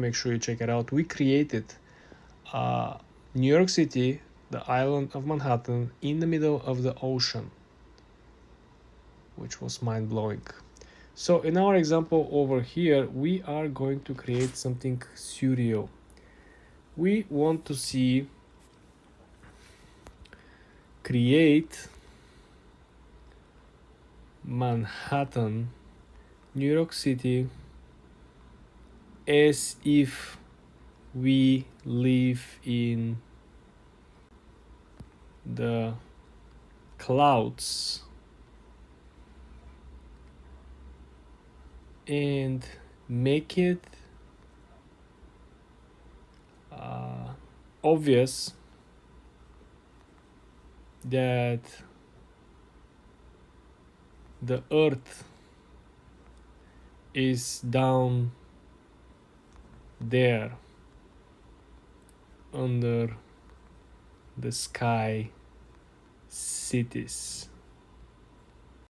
make sure you check it out. We created New York City, the island of Manhattan, in the middle of the ocean, which was mind-blowing. So in our example over here, we are going to create something studio. We want to see create Manhattan, New York City, as if we live in the clouds, and make it obvious that the earth is down there under the sky cities.